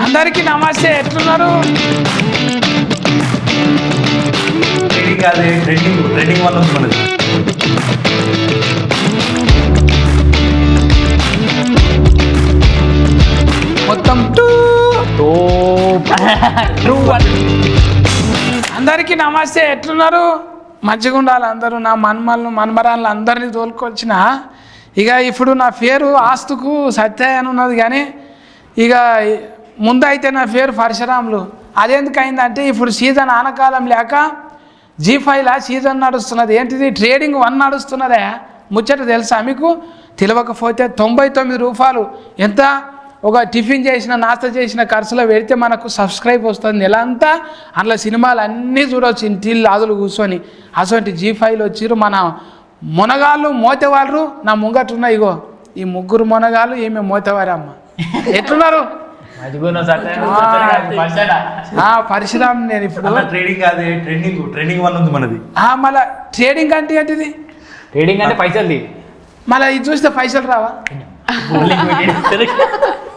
అందరికీ నమస్తే, ఎట్లున్నారు? ట్రెండింగ్ వల్ల మనది మొత్తం అందరికీ నమస్తే, ఎట్లున్నారు? మంచిగా ఉండాలి అందరూ. నా మన్మరాళ్ళు అందరినీ తోలుకొచ్చిన ఇక ఇప్పుడు నా పేరు ఆస్తుకు సత్య అని ఉన్నది, కానీ ఇక ముందు అయితే నా పేరు పరశురాములు. అదెందుకు అయిందంటే ఇప్పుడు సీజన్ ఆనకాలం లేక G5లా సీజన్ నడుస్తున్నది. ఏంటిది? ట్రేడింగ్ 1 నడుస్తున్నదే. ముచ్చట తెలుసా మీకు? తెలియకపోతే 99 రూపాయలు ఎంత ఒక టిఫిన్ చేసిన నాస్తా చేసిన ఖర్చులో పెడితే మనకు సబ్స్క్రైబ్ వస్తుంది నెల అంతా. అందులో సినిమాలు అన్నీ చూడవచ్చు ఇంటిల్లు ఆదులు కూర్చొని. అటువంటి G5లో వచ్చిర్రు మన మునగాళ్ళు మోతేవాళ్ళు. నా ముంగట్టున్న ఇగో ఈ ముగ్గురు మునగాళ్ళు, ఈమె మోతేవారి అమ్మ. ఎట్లున్నారు? పరిశ్రమ. నేను ఇప్పుడు ట్రెండింగ్ వల్ల ఉంది మనది. మళ్ళీ ట్రేడింగ్ అంటే ఏంటిది? ట్రేడింగ్ అంటే పైసలు. మళ్ళీ ఇది చూస్తే పైసలు రావా?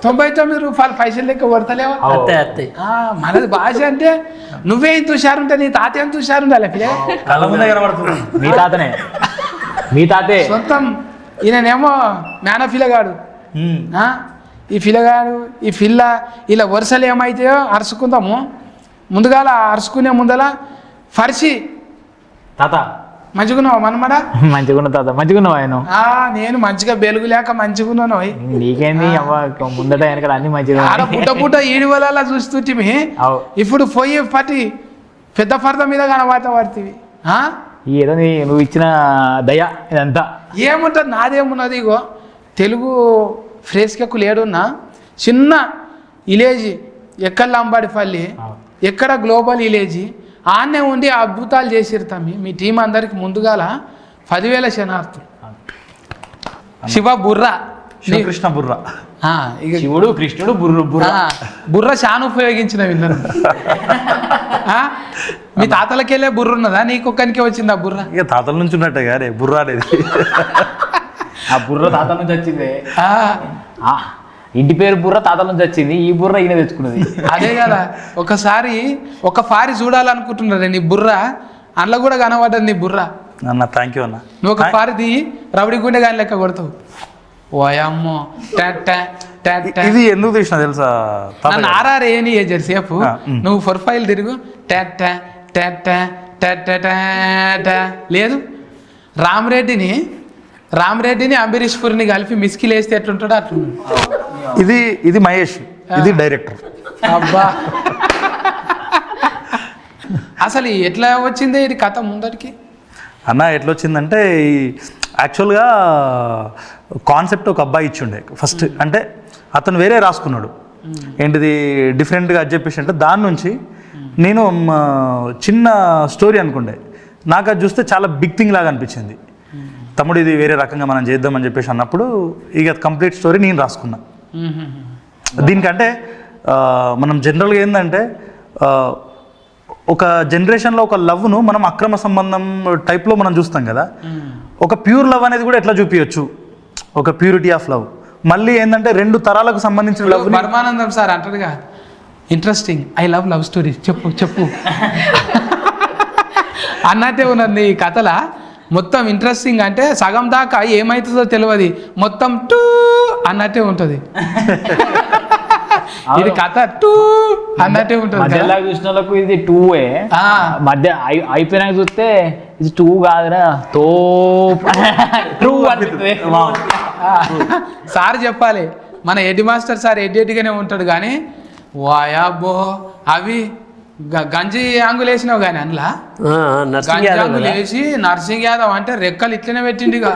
99 రూపాయలు పైసలు లెక్క కొడతలేవా? మనది భాష అంటే నువ్వే ఇంత హుషారు ఉంటే నీ తాత ఎంత హుషారు ఉండాలి. మీ తాతనే, మీ తాతే సొంతం. ఈయనేమో మేనఫిలగాడు. ఈ పిల్లగాడు ఈ పిల్ల ఇలా వరుసలు ఏమైతాయో అరుచుకుందాము. ముందుగాల అరుచుకునే ముందల ఫర్షి తాత మంచిగున్నావు మనమడ? మంచిగున్న తాత. మంచిగున్నావు ఆయన? నేను మంచిగా బెలుగు లేక మంచిగున్నాను. నీకేంది ముందట వెనకాల అన్ని మంచిగా పుట్ట ఈడి వల్ల చూస్తుంటిమి. ఇప్పుడు పోయి పట్టి పెద్ద పరద మీద కనబడతావి. ఏదో నువ్వు ఇచ్చిన దయ ఇదంతా. ఏముంటుంది? నాదేమున్నది? ఇగో తెలుగు ఫ్రేస్కెక్కు లేడున్నా చిన్న విలేజ్ ఎక్కడ లంబాడిపల్లి, ఎక్కడ గ్లోబల్ విలేజ్ ఆన్నే ఉండి అద్భుతాలు చేసిరుతామి. మీ టీం అందరికి ముందుగాల 10,000 శనార్థులు. శివ బుర్ర, కృష్ణ బుర్ర. శివుడు కృష్ణుడు బుర్ర చాలా ఉపయోగించిన వీళ్ళను. మీ తాతలకెళ్ళే బుర్ర ఉన్నదా? నీకొక్కనికే వచ్చింది ఆ బుర్ర? ఇక తాతల నుంచి ఉన్నట్టే గారే బుర్ర అనేది. ఆ బుర్ర తాతల నుంచి వచ్చింది. ఇంటి పేరు బుర్ర తాతల నుంచి వచ్చింది. ఈ బుర్ర ఈయన తెచ్చుకున్నది. అదే కదా. ఒకసారి ఒక పారి చూడాలనుకుంటున్నారే నీ బుర్ర, అందులో కూడా కనబడ్డది నీ బుర్ర. అన్న థ్యాంక్ యూ అన్న. నువ్వు ఒక పారిది రబడి గుండె కానీ లెక్క కొడతావు. ఓయమ్మో ఇది ఎందుకు తీసిన తెలుసా? నన్ను ఆర్ఆర్ ఏని సేపు నువ్వు ప్రొఫైల్ తిరుగు. లేదు రామరెడ్డిని అంబరీష్ పురిని కలిపి మిస్కిల్ వేస్తే ఎట్లుంటాడో అట్లున్నాడు. ఇది మహేష్, ఇది డైరెక్టర్. అబ్బా అసలు ఎట్లా వచ్చింది ఇది కథ ముందరికి? అన్న ఎట్లా వచ్చిందంటే యాక్చువల్గా కాన్సెప్ట్ ఒక అబ్బాయి ఇచ్చిండే ఫస్ట్. అంటే అతను వేరే రాసుకున్నాడు, ఏంటిది డిఫరెంట్గా అది చెప్పేసి. అంటే దాని నుంచి నేను చిన్న స్టోరీ అనుకుండే. నాకు అది చూస్తే చాలా బిగ్ థింగ్ లాగా అనిపించింది. తమ్ముడు ఇది వేరే రకంగా మనం చేద్దామని చెప్పేసి అన్నప్పుడు ఇక కంప్లీట్ స్టోరీ నేను రాసుకున్నా. దీనికంటే మనం జనరల్గా ఏంటంటే ఒక జనరేషన్లో ఒక లవ్ను మనం అక్రమ సంబంధం టైప్లో మనం చూస్తాం కదా. ఒక ప్యూర్ లవ్ అనేది కూడా ఎట్లా చూపించచ్చు, ఒక ప్యూరిటీ ఆఫ్ లవ్. మళ్ళీ ఏంటంటే 2 తరాలకు సంబంధించిన లవ్. పరమానందం సార్ అంటారుగా, ఇంట్రెస్టింగ్, ఐ లవ్ స్టోరీ చెప్పు అన్నట్టే ఉన్నది ఈ కథల. మొత్తం ఇంట్రెస్టింగ్ అంటే సగం దాకా ఏమవుతుందో తెలియదు, మొత్తం టూ అన్నట్టే ఉంటుంది. ఇది కథ టూ అన్నట్టే ఉంటుంది. చూసిన వాళ్ళకు ఇది 2 మధ్య అయిపోయినాక చూస్తే ఇది 2 కాదురా సార్ చెప్పాలి. మన హెడ్ మాస్టర్ సార్ ఎడ్గానే ఉంటాడు, కానీ వాయాబో అవి గంజి ఆంగులు వేసినావు కానీ అందులో గంజి ఆంగులు వేసి నర్సింగ్ యాదవ్ అంటే రెక్కలు ఇట్లనే పెట్టిండిగా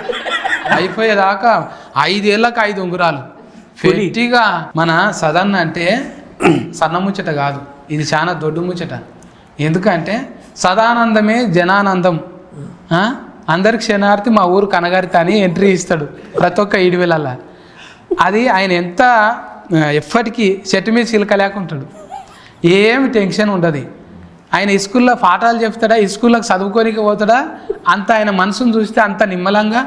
అయిపోయేదాకా 5 ఏళ్ళకి 5 ఉంగురాలు పెట్టిగా. మన సదన్న అంటే సన్న ముచ్చట కాదు, ఇది చాలా దొడ్డు ముచ్చట. ఎందుకంటే సదానందమే జనానందం. అందరికి క్షణార్థి మా ఊరు కనగారిత అని ఎంట్రీ ఇస్తాడు ప్రతి ఒక్క 7,000. అది ఆయన ఎంత ఎప్పటికీ చెట్టు మీద చిలక లేకుంటాడు, ఏమి టెన్షన్ ఉండదు. ఆయన స్కూల్లో పాఠాలు చెప్తాడా, స్కూల్లోకి చదువుకోనికి పోతాడా, అంత ఆయన మనసును చూస్తే అంత నిమ్మలంగా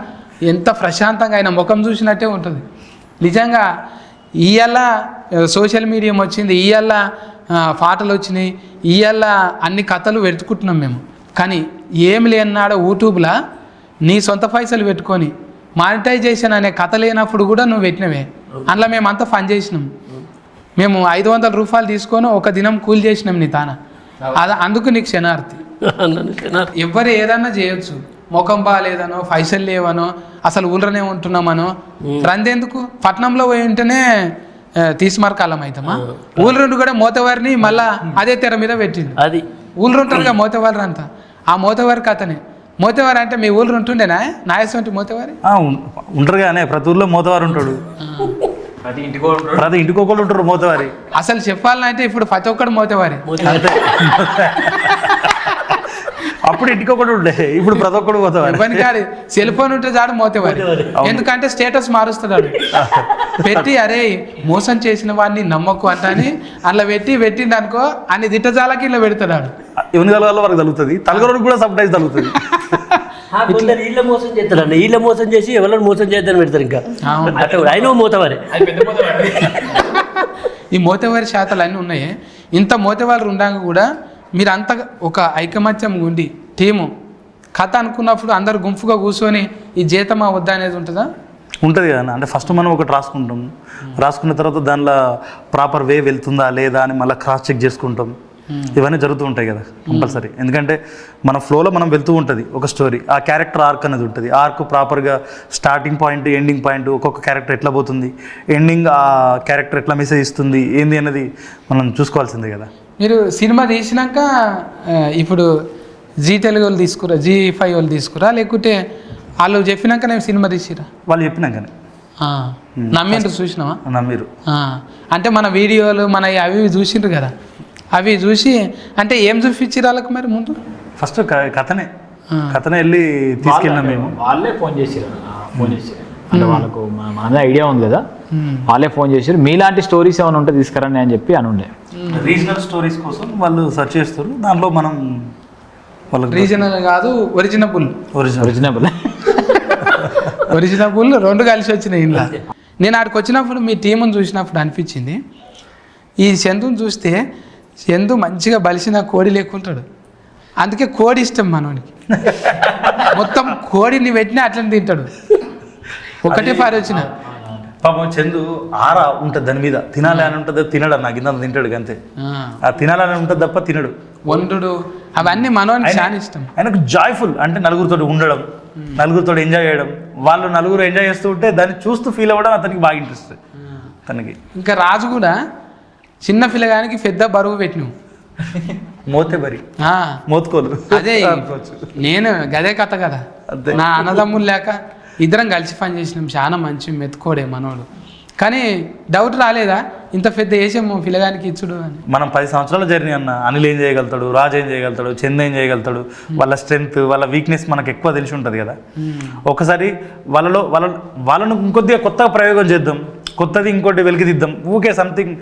ఎంత ప్రశాంతంగా ఆయన ముఖం చూసినట్టే ఉంటుంది. నిజంగా ఇవాళ సోషల్ మీడియం వచ్చింది, ఇవాళ పాటలు వచ్చినాయి, ఇవాళ అన్ని కథలు వెతుకుంటున్నాం మేము. కానీ ఏమి లేనాడో యూట్యూబ్లో నీ సొంత పైసలు పెట్టుకొని మానిటైజేషన్ అనే కథ లేనప్పుడు కూడా నువ్వు పెట్టినవే. అందులో మేమంతా ఫన్ చేసినాం. మేము 500 రూపాయలు తీసుకొని ఒక దినం కూలి చేసినాం నీ తాన. అందుకు నీకు క్షణార్థి. ఎవరు ఏదన్నా చేయొచ్చు, ముఖం బాగాలేదనో, పైసలు లేవనో, అసలు ఊళ్ళనే ఉంటున్నామనో రందెందుకు. పట్నంలో పోయి ఉంటేనే తీసుమార్కాలం అవుతామా. ఊళ్ళుండి కూడా మోతవారిని మళ్ళా అదే తెర మీద పెట్టింది. అది ఊళ్ళు ఉంటారుగా మోతవారు అంతా, ఆ మోతవారి కథనే. మోతవారి అంటే మీ ఊళ్ళు ఉంటుండేనా నాయసంటి మోతవారి? ఉంటారు కానీ ప్రతి ఊర్లో మోతవారు ఉంటాడు, ప్రతి ఇంటికి ఒకళ్ళు ఉంటారు మోతవారి. అసలు చెప్పాలంటే ఇప్పుడు ప్రతి ఒక్కడు మోతవారి. అప్పుడు ఇంటికి ఒకటి ఉండే, ఇప్పుడు ప్రతి ఒక్కడు మోతవారి. ఇబ్బంది కాదు, సెల్ ఫోన్ ఉంటే చాడు మోతవారి. ఎందుకంటే స్టేటస్ మారుస్తున్నాడు పెట్టి, అరే మోసం చేసిన వాడిని నమ్మకు అంటని అట్లా పెట్టిండు అనుకో, అన్ని దిట్టజాలకి ఇలా పెడతాడు. ఎవరి తలగాలో వరకు తగులుతుంది, తలగరోడికి కూడా సమ్ టైమ్స్ తగులుతుంది. కొందరు వీళ్ళ మోసం చేస్తారండి, వీళ్ళ మోసం చేసి ఎవరైనా మోసం చేద్దామని పెడతారు. ఇంకా అట్లా ఆయన మోతవారి. ఈ మోతవారి శాతాలు అన్నీ ఉన్నాయి. ఇంత మోతవారు ఉండగా కూడా మీరు అంత ఒక ఐకమత్యం ఉండి టీము కథ అనుకున్నప్పుడు అందరు గుంపుగా కూర్చొని ఈ జీతమా వద్దా అనేది ఉంటుందా? ఉంటుంది కదా. అంటే ఫస్ట్ మనం ఒకటి రాసుకుంటాం, రాసుకున్న తర్వాత దానిలో ప్రాపర్ వే వెళ్తుందా లేదా అని మళ్ళీ క్రాస్ చెక్ చేసుకుంటాం. ఇవన్నీ జరుగుతూ ఉంటాయి కదా కంపల్సరీ. ఎందుకంటే మన ఫ్లోలో మనం వెళ్తూ ఉంటుంది ఒక స్టోరీ. ఆ క్యారెక్టర్ ఆర్క్ అనేది ఉంటుంది. ఆర్క్ ప్రాపర్గా స్టార్టింగ్ పాయింట్, ఎండింగ్ పాయింట్, ఒక్కొక్క క్యారెక్టర్ ఎట్లా పోతుంది, ఎండింగ్ ఆ క్యారెక్టర్ ఎట్లా మెసేజ్ ఇస్తుంది ఏంది అనేది మనం చూసుకోవాల్సిందే కదా. మీరు సినిమా తీసినాక ఇప్పుడు జీ తెలుగు వాళ్ళు తీసుకురా, Zee5 వాళ్ళు తీసుకురా, లేకుంటే వాళ్ళు చెప్పినాక నేను సినిమా తీసిరా? వాళ్ళు చెప్పినాకనే నమ్మిండ్రు, చూసినావా? నమ్మిరు. అంటే మన వీడియోలు మన అవి చూసిండ్రు కదా, అవి చూసి అంటే ఏం చూపించారు వాళ్ళకి మరి ముందు? ఫస్ట్ కథనే వెళ్ళి తీసుకెళ్ళినాం మేము. వాళ్ళే ఫోన్ చేసారు అంటే వాళ్ళకు మన ఐడియా ఉంది కదా, వాళ్ళే ఫోన్ చేశారు. మీలాంటి స్టోరీస్ ఏమైనా ఉంటే తీసుకురండి అని చెప్పి అని ఉండే. రీజనల్ స్టోరీస్ కోసం వాళ్ళు సెర్చ్ చేస్తారు. దాంట్లో మనం వాళ్ళకి రీజనల్ కాదు, ఒరిజినబుల్ రెండు కలిసి వచ్చినాయి ఇంట్లో. నేను ఆడికి వచ్చినప్పుడు మీ టీముని చూసినప్పుడు అనిపించింది, ఈ చందుని చూస్తే చందు మంచిగా బలిసిన కోడి లేకుంటాడు. అందుకే కోడి ఇష్టం మనోనికి. మొత్తం కోడిని పెట్టినా అట్లనే తింటాడు. ఒకటే పారి వచ్చిన పాపం చందు ఆరా ఉంటుంది దాని మీద, తినాలి అని ఉంటుంది, తినడు. నాకు ఇంత తింటాడు అంతే. ఆ తినాలని ఉంటుంది తప్ప తినడు. వండుడు అవన్నీ మనోనికి చాలా ఇష్టం. ఆయనకు జాయ్ఫుల్ అంటే నలుగురితో ఉండడం, నలుగురితో ఎంజాయ్ చేయడం, వాళ్ళు నలుగురు ఎంజాయ్ చేస్తూ ఉంటే దాన్ని చూస్తూ ఫీల్ అవ్వడం అతనికి బాగా ఇంట్రెస్ట్ తనకి. ఇంకా రాజు కూడా చిన్న పిల్లగానికి పెద్ద బరువు పెట్టినావు, మోతేబరి మోతుకోలు. అదే నేను గదే కథ కదా, నా అన్నదమ్ములు లేక ఇద్దరం కలిసి పని చేసినాం. చాలా మంచి మెతుకోడే మనోడు. కానీ డౌట్ రాలేదా ఇంత పెద్ద వేసాము పిల్లగానికి ఇచ్చుడు అని? మనం 10 సంవత్సరాల జర్నీ అన్న. అనిల్ ఏం చేయగలుగుతాడు, రాజు ఏం చేయగలుగుతాడు, చంద్ ఏం చేయగలుగుతాడు, వాళ్ళ స్ట్రెంగ్త్ వాళ్ళ వీక్నెస్ మనకు ఎక్కువ తెలిసి ఉంటుంది కదా. ఒకసారి వాళ్ళను ఇంకొద్దిగా కొత్తగా ప్రయోగం చేద్దాం, కొత్తది ఇంకోటి వెలికిదిద్దాం. ఊకే సంథింగ్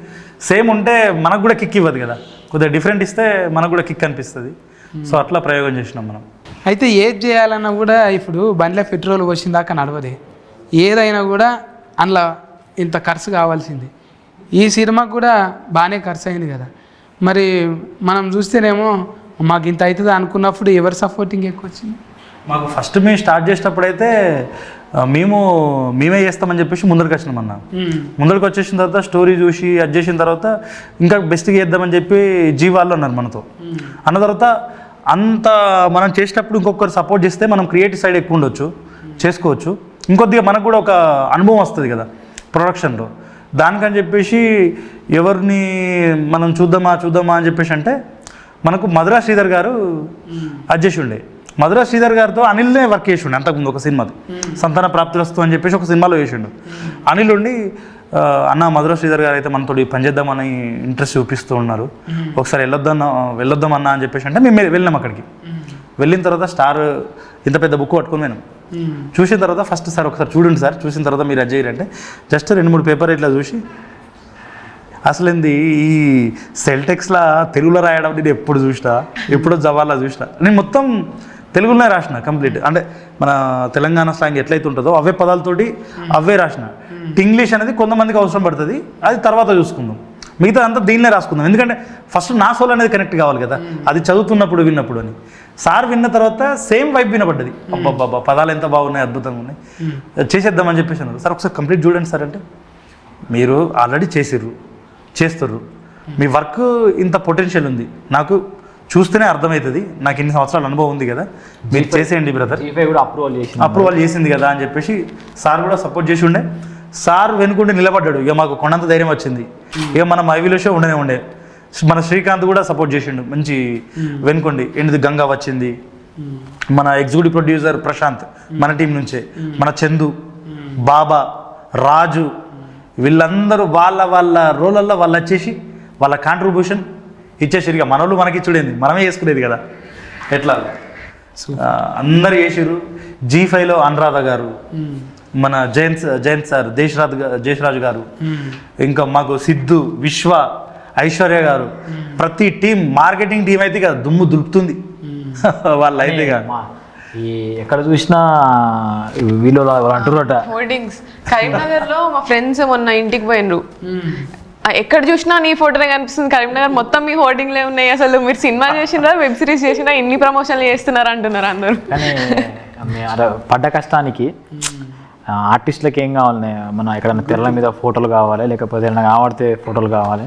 సేమ్ ఉంటే మనకు కూడా కిక్ ఇవ్వదు కదా, కొద్దిగా డిఫరెంట్ ఇస్తే మనకు కూడా కిక్ అనిపిస్తుంది. సో అట్లా ప్రయోగం చేసినాం మనం. అయితే ఏది చేయాలన్నా కూడా ఇప్పుడు బండిలో పెట్రోల్ పోసిన దాకా నడవదే. ఏదైనా కూడా అందులో ఇంత ఖర్చు కావాల్సింది. ఈ సినిమాకు కూడా బాగానే ఖర్చు అయింది కదా. మరి మనం చూస్తేనేమో మాకు ఇంత అవుతుంది అనుకున్నప్పుడు ఎవరి సపోర్టింగ్ ఎక్కువ వచ్చింది? మాకు ఫస్ట్ మేము స్టార్ట్ చేసేటప్పుడైతే మేమే చేస్తామని చెప్పేసి ముందరికి వచ్చినాం అన్న. ముందరికి వచ్చేసిన తర్వాత స్టోరీ చూసి అది చేసిన తర్వాత ఇంకా బెస్ట్గా చేద్దామని చెప్పి వాళ్ళు అన్నారు మనతో. అన్న తర్వాత అంత మనం చేసేటప్పుడు ఇంకొకరు సపోర్ట్ చేస్తే మనం క్రియేటివ్ సైడ్ ఎక్కువ ఉండొచ్చు, చేసుకోవచ్చు. ఇంకొద్దిగా మనకు కూడా ఒక అనుభవం వస్తుంది కదా ప్రొడక్షన్లో. దానికని చెప్పేసి ఎవరిని మనం చూద్దామా అని చెప్పేసి అంటే మనకు మధురా శ్రీధర్ గారు అడ్జస్ట్ ఉండే. మధురా శ్రీధర్ గారితో అనిల్నే వర్క్ చేసి ఉండే అంతకుముందు ఒక సినిమాది, సంతాన ప్రాప్తిరస్తు అని చెప్పేసి ఒక సినిమాలో చేసిండు. అనిల్ ఉండి అన్న మధురా శ్రీధర్ గారు అయితే మనతో పనిచేద్దామని ఇంట్రెస్ట్ చూపిస్తూ ఉన్నారు, ఒకసారి వెళ్ళొద్దాం అన్న అని చెప్పేసి అంటే మేము వెళ్ళినాం. అక్కడికి వెళ్ళిన తర్వాత స్టార్ ఇంత పెద్ద బుక్ పట్టుకొని పోయినాం. చూసిన తర్వాత ఫస్ట్ సార్ ఒకసారి చూడండి సార్, చూసిన తర్వాత మీరు అది చేయాలంటే జస్ట్ 2-3 పేపర్ ఇట్లా చూసి అసలు ఏంది ఈ సెల్టెక్స్లా తెలుగులో రాయడం నేను ఎప్పుడు చూసినా, ఎప్పుడో జవాన్లా చూసినా. నేను మొత్తం తెలుగులోనే రాసిన కంప్లీట్. అంటే మన తెలంగాణ స్లాంగ్ ఎట్లయితే ఉంటుందో అవే పదాలతోటి అవే రాసిన. ఇంగ్లీష్ అనేది కొంతమందికి అవసరం పడుతుంది, అది తర్వాత చూసుకుందాం. మిగతా అంతా దీన్నే రాసుకుందాం. ఎందుకంటే ఫస్ట్ నా సోల్ అనేది కనెక్ట్ కావాలి కదా, అది చదువుతున్నప్పుడు విన్నప్పుడు అని. సార్ విన్న తర్వాత సేమ్ వైబ్ వినపడ్డది. అబ్బాబ్బా పదాలు ఎంత బాగున్నాయి, అద్భుతంగా ఉన్నాయి, చేసేద్దామని చెప్పేసి అన్నారు. సార్ ఒకసారి కంప్లీట్ చూడండి సార్ అంటే, మీరు ఆల్రెడీ చేస్తుర్రు, మీ వర్క్ ఇంత పొటెన్షియల్ ఉంది, నాకు చూస్తేనే అర్థమవుతుంది, నాకు ఇన్ని సంవత్సరాల అనుభవం ఉంది కదా, మీరు చేసేయండి బ్రదర్. కూడా అప్రూవల్ చేసింది కదా అని చెప్పేసి సార్ కూడా సపోర్ట్ చేసి ఉండే. సార్ వెనుకుంటే నిలబడ్డాడు. ఇక మాకు కొండంత ధైర్యం వచ్చింది. ఇక మన ఐవీలో షో ఉండే మన శ్రీకాంత్ కూడా సపోర్ట్ చేసిండు మంచి వెనుకోండి. ఏంటిది గంగా వచ్చింది, మన ఎగ్జిక్యూటివ్ ప్రొడ్యూసర్ ప్రశాంత్ మన టీం నుంచే, మన చందు, బాబా, రాజు, వీళ్ళందరూ వాళ్ళ రోలల్లో వాళ్ళు వచ్చేసి వాళ్ళ కాంట్రిబ్యూషన్ ఇచ్చేసారు. ఇక మనోళ్ళు మనకి ఇచ్చుడేంది, మనమే చేసుకునేది కదా ఎట్లా, అందరు చేసారు. G5లో అనురాధ గారు, మన జయంత్ సార్, జయశ్రాజు గారు, ఇంకా మాకు సిద్ధు, విశ్వ, ఐశ్వర్య గారు, ప్రతి టీం, మార్కెటింగ్ టీం అయితే ఇక దుమ్ము దులుపుతుంది వాళ్ళు అయితే ఇక. ఈ ఎక్కడ చూసినా వీళ్ళు అంటున్నారట హోర్డింగ్స్. కరీంనగర్ లో మా ఫ్రెండ్స్ మొన్న ఇంటికి పోయినరు, ఎక్కడ చూసినా నీ ఫోటోనే కనిపిస్తుంది. కరీంనగర్ మొత్తం మీ హోర్డింగ్లే ఉన్నాయి. అసలు మీరు సినిమా చేసినా, వెబ్ సిరీస్ చేసినా, ఇన్ని ప్రమోషన్లు చేస్తున్నారు అంటున్నారు అందరూ. కానీ పడ్డ కష్టానికి ఆర్టిస్టులకి ఏం కావాలి, మన ఎక్కడైనా తెరల మీద ఫోటోలు కావాలి, లేకపోతే ఏదైనా కావాడితే ఫోటోలు కావాలి,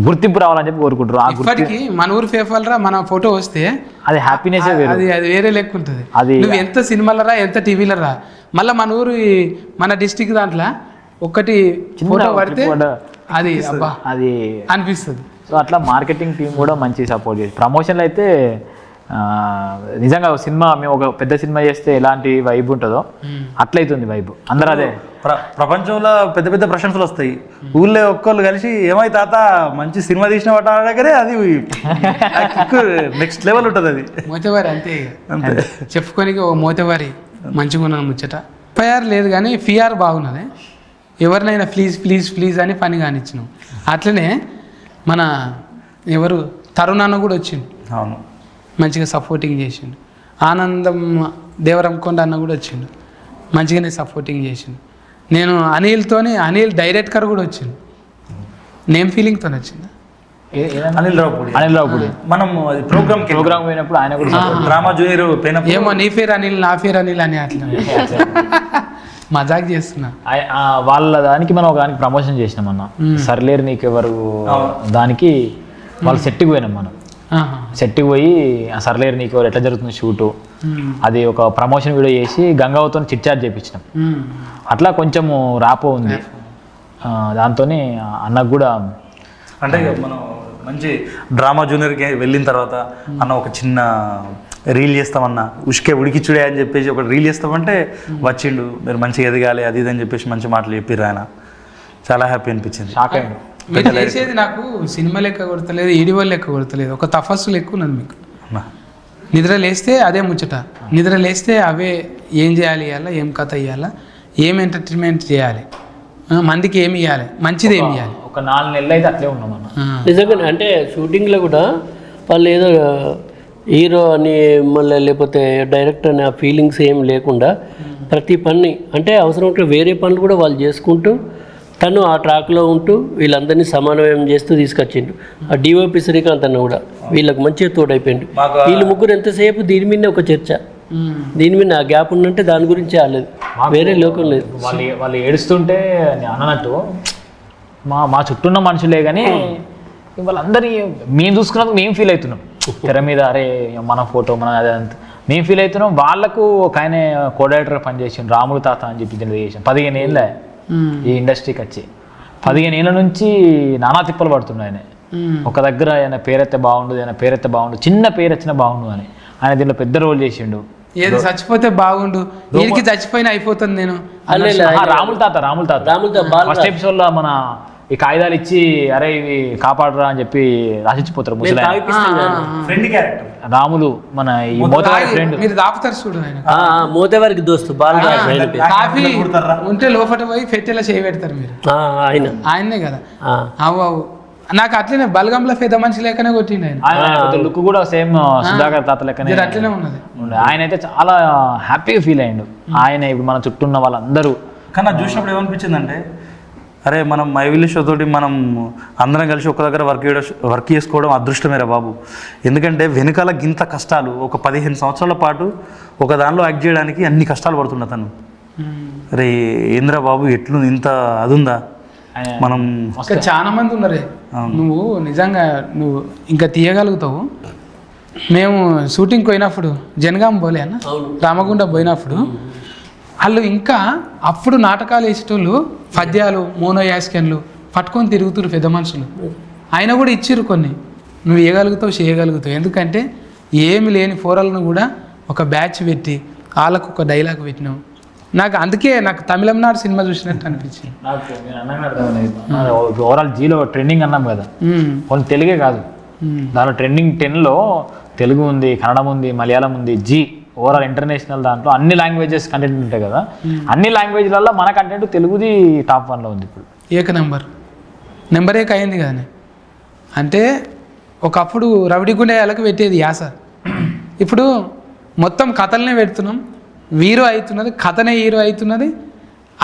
గుర్తింపు రావాలని చెప్పి కోరుకుంటారు. ఇప్పటికీ మన ఊరు పేపర్లరా మన ఫోటో వస్తే అది హ్యాపీనెస్, అది వేరే లెక్క ఉంటుంది. నువ్వు ఎంత సినిమాలరా, ఎంత టీవీలరా, మళ్ళీ మన ఊరు మన డిస్టిక్ దాంట్లో ఒకటి ఫోటో పడితే అది అబ్బా అది అనిపిస్తుంది. సో అట్లా మార్కెటింగ్ టీం కూడా మంచి సపోర్ట్ చేసి, ప్రమోషన్లు అయితే నిజంగా సినిమా మేము ఒక పెద్ద సినిమా చేస్తే ఎలాంటి వైబ్ ఉంటుందో అట్లయితుంది వైబ్. అందరూ అదే ప్రపంచంలో పెద్ద పెద్ద ప్రశంసలు వస్తాయి. ఊళ్ళో ఒక్కళ్ళు కలిసి ఏమై తాత మంచి సినిమా తీసిన వాటి దగ్గరే అది నెక్స్ట్ లెవెల్ ఉంటుంది. అది మోతేవారి అంతే చెప్పుకోనికి ఓ మోతేవారి మంచిగా ఉన్నాను ముచ్చట. ఎఫ్ఐఆర్ లేదు కానీ ఫిఆర్ బాగున్నది. ఎవరినైనా ప్లీజ్ అని పని కానిచ్చినాం. అట్లనే మన ఎవరు తరుణ్ అన్న కూడా వచ్చిండు, అవును మంచిగా సపోర్టింగ్ చేసిండు. ఆనందం దేవరంకొండ అన్న కూడా వచ్చిండు, మంచిగానే సపోర్టింగ్ చేసిండు. నేను అనిల్ డైరెక్టర్ కూడా వచ్చిండు, నేమ్ ఫీలింగ్తో వచ్చింది. అనిల్ రావుపూడి మనం ప్రోగ్రామ్ పోయినప్పుడు ఆయన కూడా డ్రామా జూనియర్ ఏమో నీ పేరు అనిల్ నా పేరు అనిల్ అని అట్లా మజాక్ చేస్తున్నా. వాళ్ళ దానికి మనం ఒక దానికి ప్రమోషన్ చేసినాం అన్న, సర్లేరు నీకెవరు దానికి వాళ్ళు సెట్కి పోయినాం. మనం సెట్కి పోయి సర్లేరు నీకెవరు ఎట్లా జరుగుతుంది షూటు, అది ఒక ప్రమోషన్ వీడియో చేసి గంగావతో చిట్చాట్ చేయించినాం. అట్లా కొంచెము రాపో ఉంది దాంతో. అన్నకు కూడా అంటే మనం మంచి డ్రామా జూనియర్కి వెళ్ళిన తర్వాత అన్న ఒక చిన్న రీల్ చేస్తామన్నా, ఉడికిచ్చుడే అని చెప్పేసి ఒక రీల్ చేస్తామంటే వచ్చిండు, మీరు మంచిగా ఎదగాలి అది ఇది అని చెప్పేసి మంచి మాటలు చెప్పిర్రు ఆయన. చాలా హ్యాపీ అనిపించింది. షాక్ అయ్యిండు. మీరు చేసేది నాకు సినిమా లెక్క కొడతలేదు, ఈడివల్ లెక్క కొడతలేదు, ఒక తపస్సు లెక్క ఉన్నది మీకు. నిద్ర లేస్తే అదే ముచ్చట, నిద్ర లేస్తే అవే ఏం చేయాలి, ఇవ్వాలా ఏం కథ ఇవ్వాలా, ఏం ఎంటర్టైన్మెంట్ చేయాలి, మందికి ఏమి ఇవ్వాలి, మంచిది ఏమి ఇవ్వాలి. ఒక 4 నెలలు అయితే అట్లే ఉన్నాం అన్న నిజంగా. అంటే షూటింగ్లో కూడా వాళ్ళు ఏదో హీరో అని మళ్ళీ లేకపోతే డైరెక్టర్ అని ఆ ఫీలింగ్స్ ఏం లేకుండా ప్రతి పని అంటే అవసరం ఉంటే వేరే పనులు కూడా వాళ్ళు చేసుకుంటూ తను ఆ ట్రాక్లో ఉంటూ వీళ్ళందరినీ సమన్వయం చేస్తూ తీసుకొచ్చిండు. ఆ డిఓపి శ్రీకాంత్ అన్న కూడా వీళ్ళకి మంచిగా తోడైపోయిండు. వీళ్ళు ముగ్గురు ఎంతసేపు దీని మీద ఒక చర్చ, దీని మీద ఆ గ్యాప్ ఉందంటే దాని గురించి ఆలేదు, వేరే లోకం లేదు. వాళ్ళు ఏడుస్తుంటే అన్నట్టు మా చుట్టూ ఉన్న మనుషులే కానీ వాళ్ళందరినీ మేము చూసుకున్నందుకు మేము ఫీల్ అవుతున్నాం. తెర మీద అరే మన ఫోటో మన అదంతా మేము ఫీల్ అవుతున్నాం. వాళ్ళకు ఒక ఆయన కో డైరెక్టర్ పనిచేసాను, రాములు తాత అని చెప్పి చేసాను. 15 ఏళ్ళే ఈ ఇండస్ట్రీకి వచ్చి, 15 ఏళ్ళ నుంచి నానా తిప్పలు పడుతున్నాయి. ఆయన ఒక దగ్గర ఆయన పేరెత్తే బాగుండు, చిన్న పేరు వచ్చినా బాగుండు అని ఆయన దీంట్లో పెద్ద రోల్ చేసిండు. ఏది చచ్చిపోతే బాగుండు, వీరికి చచ్చిపోయినా అయిపోతుంది. నేను రాములు తాత ఫస్ట్ ఎపిసోడ్ లో మన ఈ కాగితాలు ఇచ్చి అరే ఇవి కాపాడరా అని చెప్పి రాసిచ్చిపోతారు ముసలి ఆయన. ఫ్రెండ్ క్యారెక్టర్ రాములు మన ఈ మోతవారి ఫ్రెండ్. మీరు దాపుతారు చూడు ఆయన మోతేవారికి దోస్తు బాలరాజు ఆయన పేరు. కాఫీ ఉంటే లోపల పోయి పెట్టేలా చేయి పెడతారు మీరు. ఆయన ఆయన్నే కదా. అవు అవు నాకు అట్లనే బలగంలో పెద్ద మనిషి లేకనే కొట్టిండు ఆయన. ఆయన లుక్ కూడా సేమ్ సుధాకర్ తాత లెక్కనే జర అట్లనే ఉన్నది. ఆయన అయితే చాలా హ్యాపీగా ఫీల్ అయ్యిండు. ఆయన ఇప్పుడు మన చుట్టూ ఉన్న వాళ్ళందరూ. కానీ అది చూసినప్పుడు ఏమనిపించిందంటే అరే మనం మైవిలి షో తోటి మనం అందరం కలిసి ఒక దగ్గర వర్క్ చేసుకోవడం అదృష్టమేరా బాబు. ఎందుకంటే వెనకాల గింత కష్టాలు ఒక 15 సంవత్సరాల పాటు ఒక దానిలో యాక్ట్ చేయడానికి అన్ని కష్టాలు పడుతున్నా తను. అరే ఏంద్రా బాబు ఎట్లు ఇంత అదుందా మనం. ఇంకా చాలా మంది ఉన్నారే. నువ్వు నిజంగా నువ్వు ఇంకా తీయగలుగుతావు. మేము షూటింగ్ పోయినప్పుడు జనగాం పోలే అన్న రామగుండ పోయినప్పుడు వాళ్ళు ఇంకా అప్పుడు నాటకాలు వేసేటోళ్ళు పద్యాలు మోనోయాస్కెన్లు పట్టుకొని తిరుగుతురు పెద్ద మనుషులు. ఆయన కూడా ఇచ్చిర్రు కొన్ని. నువ్వు వేయగలుగుతావు చేయగలుగుతావు. ఎందుకంటే ఏమి లేని ఫోరల్ను కూడా ఒక బ్యాచ్ పెట్టి వాళ్ళకు ఒక డైలాగ్ పెట్టినావు. నాకు అందుకే నాకు తమిళనాడు సినిమా చూసినట్టు అనిపించింది. ఓవరాల్ జీలో ట్రెండింగ్ అన్నాం కదా, కొన్ని తెలుగే కాదు దాంట్లో ట్రెండింగ్ 10లో తెలుగు ఉంది, కన్నడం ఉంది, మలయాళం ఉంది, జీ ఓవరాల్ ఇంటర్నేషనల్ దాంట్లో అన్ని లాంగ్వేజెస్ కంటెంట్ ఉంటాయి కదా. అన్ని లాంగ్వేజ్లలో మన కంటెంట్ తెలుగుది టాప్ 1లో ఉంది ఇప్పుడు. ఏక నెంబర్ ఏక అయింది కదా. అంటే ఒకప్పుడు రవిడి గుండెలకు పెట్టేది యాస. ఇప్పుడు మొత్తం కథలనే పెడుతున్నాం. హీరో అవుతున్నది, కథనే హీరో అవుతున్నది.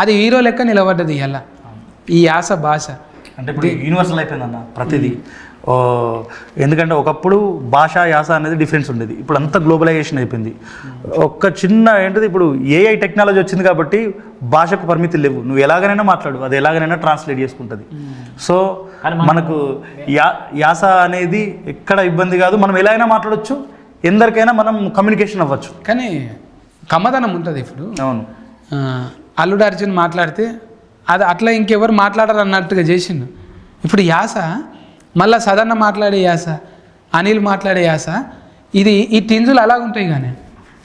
అది హీరో లెక్క నిలబడ్డది ఇలా ఈ యాస భాష. అంటే ఇప్పుడు యూనివర్సల్ అయిపోయిందన్న ప్రతిదీ. ఎందుకంటే ఒకప్పుడు భాష యాస అనేది డిఫరెన్స్ ఉండేది. ఇప్పుడు అంతా గ్లోబలైజేషన్ అయిపోయింది. ఒక చిన్న ఏంటిది ఇప్పుడు ఏఐ టెక్నాలజీ వచ్చింది కాబట్టి భాషకు పరిమితులు లేవు. నువ్వు ఎలాగైనా మాట్లాడు, అది ఎలాగైనా ట్రాన్స్లేట్ చేసుకుంటుంది. సో మనకు యాస అనేది ఎక్కడ ఇబ్బంది కాదు. మనం ఎలా అయినా మాట్లాడవచ్చు, ఎందరికైనా మనం కమ్యూనికేషన్ అవ్వచ్చు. కానీ కమ్మదనం ఉంటుంది. ఇప్పుడు అవును, అల్లుడు అర్జున్ మాట్లాడితే అది అట్లా ఇంకెవరు మాట్లాడరు అన్నట్టుగా చేసిండు. ఇప్పుడు యాస మళ్ళీ సదన్న మాట్లాడే యాస, అనిల్ మాట్లాడే యాస, ఇది ఈ టింజులు అలాగ ఉంటాయి. కానీ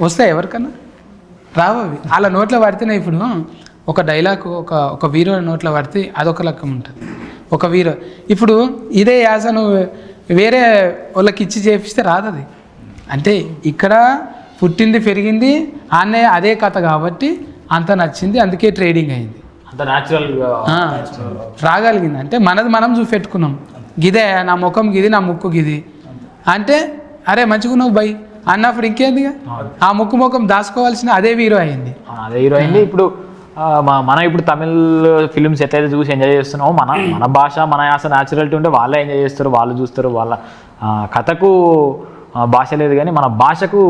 వస్తాయి ఎవరికన్నా రావు అవి. అలా నోట్లో పడితేనే ఇప్పుడు ఒక డైలాగ్ ఒక హీరో నోట్లో పడితే అదొక లెక్క ఉంటుంది. ఒక హీరో ఇప్పుడు ఇదే యాస నువ్వు వేరే వాళ్ళకి ఇచ్చి చేపిస్తే రాదు అది. అంటే ఇక్కడ పుట్టింది పెరిగింది ఆనే అదే కథ కాబట్టి అంత నచ్చింది, అందుకే ట్రేడింగ్ అయింది. అంత న్యాచురల్గా రాగలిగింది. అంటే మనది మనం చూపెట్టుకున్నాం. గిదే నా ముఖం గిది, నా ముక్కు గిది అంటే అరే మంచిగున్నావు బై అన్నప్పుడు ఇంకేంది. ఆ ముఖం దాచుకోవాల్సిన అదే హీరో అయింది. అదే హీరో అయింది. ఇప్పుడు మనం ఇప్పుడు తమిళ్ ఫిల్మ్స్ ఎట్లయితే చూసి ఎంజాయ్ చేస్తున్నామో మన భాష మన యాస న్యాచురాలిటీ ఉంటే వాళ్ళే ఎంజాయ్ చేస్తారు, వాళ్ళు చూస్తారు. వాళ్ళ కథకు భాష లేదు కానీ మన భాషకు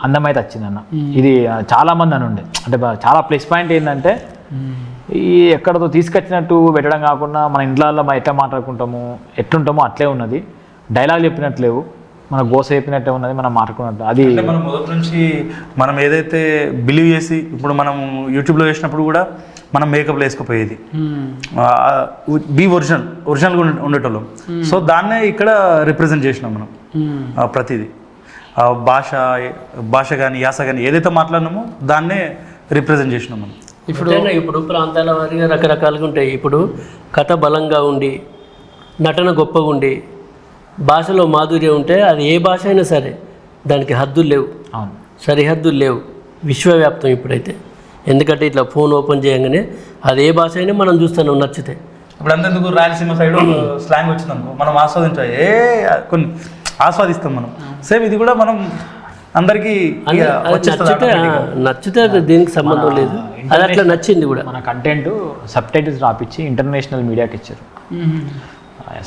అందమైతే వచ్చిందన్న. ఇది చాలామంది అని ఉండే. అంటే చాలా ప్లస్ పాయింట్ ఏంటంటే ఈ ఎక్కడతో తీసుకొచ్చినట్టు పెట్టడం కాకుండా మన ఇంట్లో ఎట్లా మాట్లాడుకుంటాము ఎట్లుంటామో అట్లే ఉన్నది. డైలాగ్ చెప్పినట్లేవు, మన గోస చెప్పినట్టే ఉన్నది, మనం మాట్లాడుకున్నట్టు. అది మనం మొదటి నుంచి మనం ఏదైతే బిలీవ్ చేసి ఇప్పుడు మనం యూట్యూబ్లో చేసినప్పుడు కూడా మనం మేకప్లో వేసుకుపోయేది బీ ఒరిజినల్గా ఉండేటోళ్ళం. సో దాన్నే ఇక్కడ రిప్రజెంట్ చేసినాం మనం. ప్రతిదీ భాష కానీ యాస కానీ ఏదైతే మాట్లాడినామో దాన్నే రిప్రజెంట్ చేసినాం మనం. ఇప్పుడు ప్రాంతాల వారిగా రకరకాలుగా ఉంటాయి. ఇప్పుడు కథ బలంగా ఉండి నటన గొప్పగా ఉండి భాషలో మాధుర్యం ఉంటే అది ఏ భాష అయినా సరే దానికి హద్దులు లేవు, సరిహద్దులు లేవు, విశ్వవ్యాప్తం ఇప్పుడైతే. ఎందుకంటే ఇట్లా ఫోన్ ఓపెన్ చేయగానే అది ఏ భాష అయినా మనం చూస్తున్నాం నచ్చితే. ఇప్పుడు అంతెందుకు రాయలసీమ సైడ్ స్లాంగ్ వచ్చిందనుకో మనం ఆస్వాదించాలి, కొన్ని ఆస్వాదిస్తాం మనం. సేమ్ ఇది కూడా మనం అందరికీ నచ్చితే దీనికి సంబంధం లేదు, అది అట్లా నచ్చింది కూడా. మన కంటెంట్ సబ్ టైటిల్స్ రాపిచ్చి ఇంటర్నేషనల్ మీడియాకి ఇచ్చారు.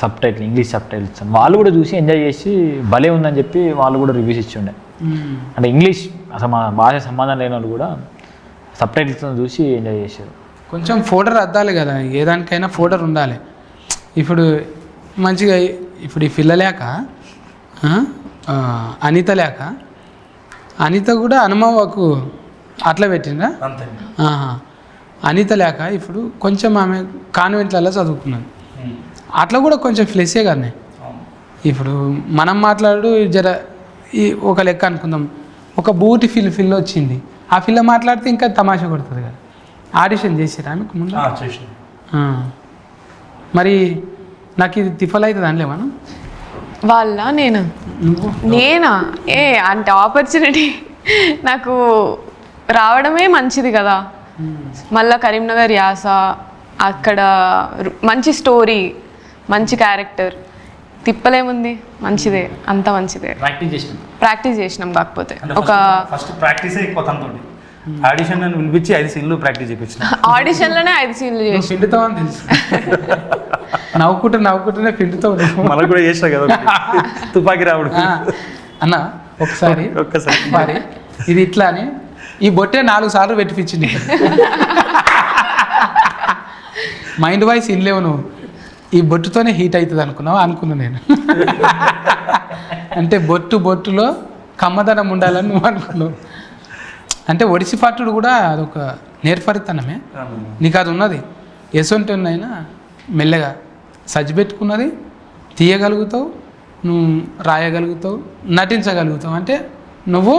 Sub title English sub titles వాళ్ళు కూడా చూసి ఎంజాయ్ చేసి భలే ఉందని చెప్పి వాళ్ళు కూడా రివ్యూస్ ఇచ్చి ఉండే. అంటే ఇంగ్లీష్ అసలు మన భాష సంబంధం లేని వాళ్ళు కూడా సబ్ టైటిల్స్ చూసి ఎంజాయ్ చేశారు. కొంచెం ఫోల్డర్ అద్దాలి కదా, ఏ దానికైనా ఫోల్డర్ ఉండాలి. ఇప్పుడు మంచిగా ఇప్పుడు ఈ పిల్ల లేక అనిత లేక అనిత కూడా హనుమవ్వకు అట్లా పెట్టిందా? అనిత లేక ఇప్పుడు కొంచెం ఆమె కాన్వెంట్లలో చదువుకున్నాను, అట్లా కూడా కొంచెం ఫ్లెస్సే కదా. ఇప్పుడు మనం మాట్లాడు జర ఈ ఒక లెక్క అనుకుందాం, ఒక బూటి ఫిల్ వచ్చింది, ఆ పిల్ల మాట్లాడితే ఇంకా తమాషా కొడుతుంది కదా. ఆడిషన్ చేసారా ఆమెకు ముందు? మరి నాకు ఇది తిఫల్ అవుతుంది అనలే మనం నేనా అంటే ఆపర్చునిటీ నాకు రావడమే మంచిది కదా. మళ్ళా కరీంనగర్ యాస, అక్కడ మంచి స్టోరీ, మంచి క్యారెక్టర్, తిప్పలేముంది, మంచిదే, అంత మంచిదే. ప్రాక్టీస్ చేసినాం. కాకపోతే ఒక ఫస్ట్ ప్రాక్టీస్ ఎక్కువ తనతోటి ఆడిషన్ అని పిలిపించి 5 సీన్లు ప్రాక్టీస్ చేయించిన. ఆడిషన్లోనే 5 సీన్లు చేసి పిండుతావు అని తెలుసు. నవ్వుకుంటూనే పిండుతావు. మనకు కూడా చేసినా కదా తుపాకి రావుడు. అన్న ఒక్కసారి మరి ఇది ఇట్లా అని ఈ బొట్టే 4 సార్లు పెట్టిపించింది. మైండ్ వాయిస్ ఇన్లేవు నువ్వు. ఈ బొట్టుతోనే హీట్ అవుతుంది అనుకున్నా నేను. అంటే బొట్టులో కమ్మదనం ఉండాలని నువ్వు అనుకున్నావు. అంటే ఒడిసి పట్టుడు కూడా అదొక నేర్పరితనమే. నీకు అది ఉన్నది. ఎసొంటి ఉన్నాయినా మెల్లగా సజ్జి పెట్టుకున్నది, తీయగలుగుతావు, నువ్వు రాయగలుగుతావు, నటించగలుగుతావు. అంటే నువ్వు